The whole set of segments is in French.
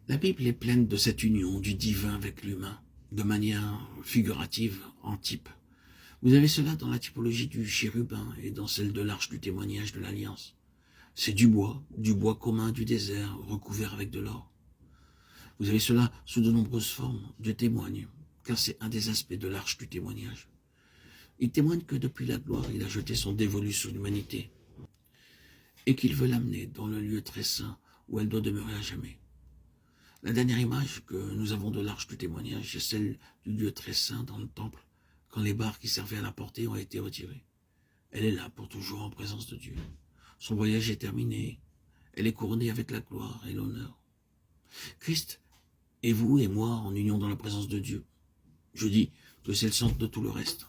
La Bible est pleine de cette union du divin avec l'humain, de manière figurative, en type. Vous avez cela dans la typologie du chérubin et dans celle de l'arche du témoignage de l'Alliance. C'est du bois commun du désert, recouvert avec de l'or. Vous avez cela sous de nombreuses formes. Dieu témoigne, car c'est un des aspects de l'arche du témoignage. Il témoigne que depuis la gloire, il a jeté son dévolu sur l'humanité et qu'il veut l'amener dans le lieu très saint où elle doit demeurer à jamais. La dernière image que nous avons de l'arche du témoignage est celle du lieu très saint dans le temple, quand les barres qui servaient à la porter ont été retirées. Elle est là pour toujours en présence de Dieu. Son voyage est terminé. Elle est couronnée avec la gloire et l'honneur. Christ est vous et moi en union dans la présence de Dieu. Je dis que c'est le centre de tout le reste.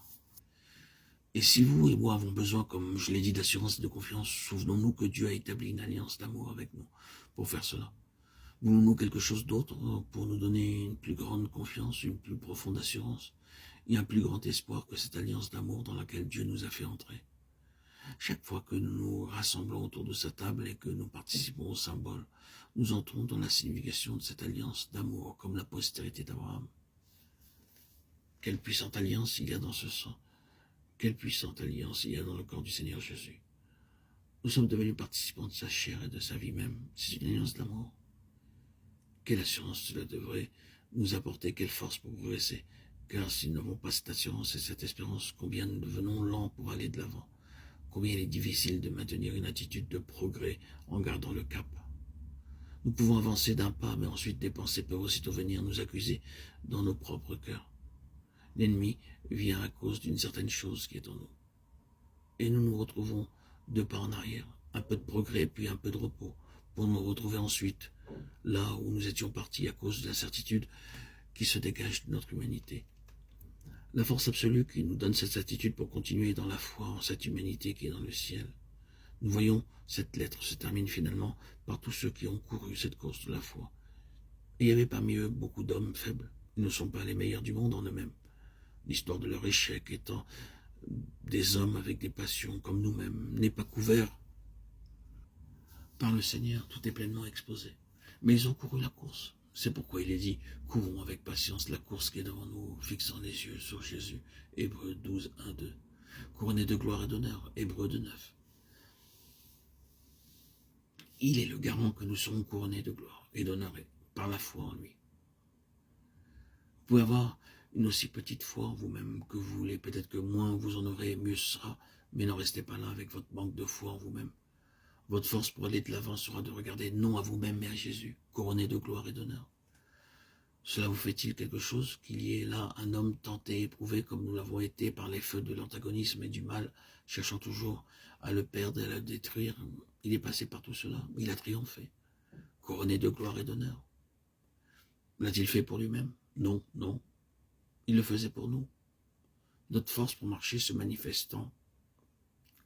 Et si vous et moi avons besoin, comme je l'ai dit, d'assurance et de confiance, souvenons-nous que Dieu a établi une alliance d'amour avec nous pour faire cela. Voulons-nous quelque chose d'autre pour nous donner une plus grande confiance, une plus profonde assurance et un plus grand espoir que cette alliance d'amour dans laquelle Dieu nous a fait entrer? Chaque fois que nous nous rassemblons autour de sa table et que nous participons au symbole, nous entrons dans la signification de cette alliance d'amour comme la postérité d'Abraham. Quelle puissante alliance il y a dans ce sang! Quelle puissante alliance il y a dans le corps du Seigneur Jésus! Nous sommes devenus participants de sa chair et de sa vie même. C'est une alliance d'amour. Quelle assurance cela devrait nous apporter, quelle force pour progresser. Car si nous n'avons pas cette assurance et cette espérance, combien nous devenons lents pour aller de l'avant. Combien il est difficile de maintenir une attitude de progrès en gardant le cap. Nous pouvons avancer d'un pas, mais ensuite des pensées peuvent aussitôt venir nous accuser dans nos propres cœurs. L'ennemi vient à cause d'une certaine chose qui est en nous. Et nous nous retrouvons deux pas en arrière, un peu de progrès puis un peu de repos, pour nous retrouver ensuite là où nous étions partis à cause de l'incertitude qui se dégage de notre humanité. La force absolue qui nous donne cette certitude pour continuer dans la foi en cette humanité qui est dans le ciel. Nous voyons cette lettre se termine finalement par tous ceux qui ont couru cette course de la foi. Et il y avait parmi eux beaucoup d'hommes faibles. Ils ne sont pas les meilleurs du monde en eux-mêmes. L'histoire de leur échec étant des hommes avec des passions comme nous-mêmes n'est pas couvert par le Seigneur, tout est pleinement exposé. Mais ils ont couru la course. C'est pourquoi il est dit, courons avec patience la course qui est devant nous, fixant les yeux sur Jésus. Hébreux 12, 1, 2. Couronné de gloire et d'honneur, Hébreux 2, 9. Il est le garant que nous serons couronnés de gloire et d'honneur par la foi en lui. Vous pouvez avoir une aussi petite foi en vous-même que vous voulez, peut-être que moins vous en aurez, mieux ce sera, mais n'en restez pas là avec votre manque de foi en vous-même. Votre force pour aller de l'avant sera de regarder non à vous-même mais à Jésus, couronné de gloire et d'honneur. Cela vous fait-il quelque chose qu'il y ait là un homme tenté, éprouvé comme nous l'avons été par les feux de l'antagonisme et du mal, cherchant toujours à le perdre et à le détruire? Il est passé par tout cela, il a triomphé, couronné de gloire et d'honneur. L'a-t-il fait pour lui-même? Non, non. Il le faisait pour nous. Notre force pour marcher se manifestant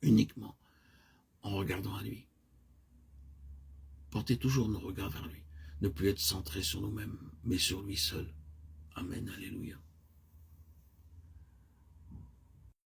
uniquement en regardant à lui. Portez toujours nos regards vers lui. Ne plus être centrés sur nous-mêmes, mais sur lui seul. Amen, alléluia.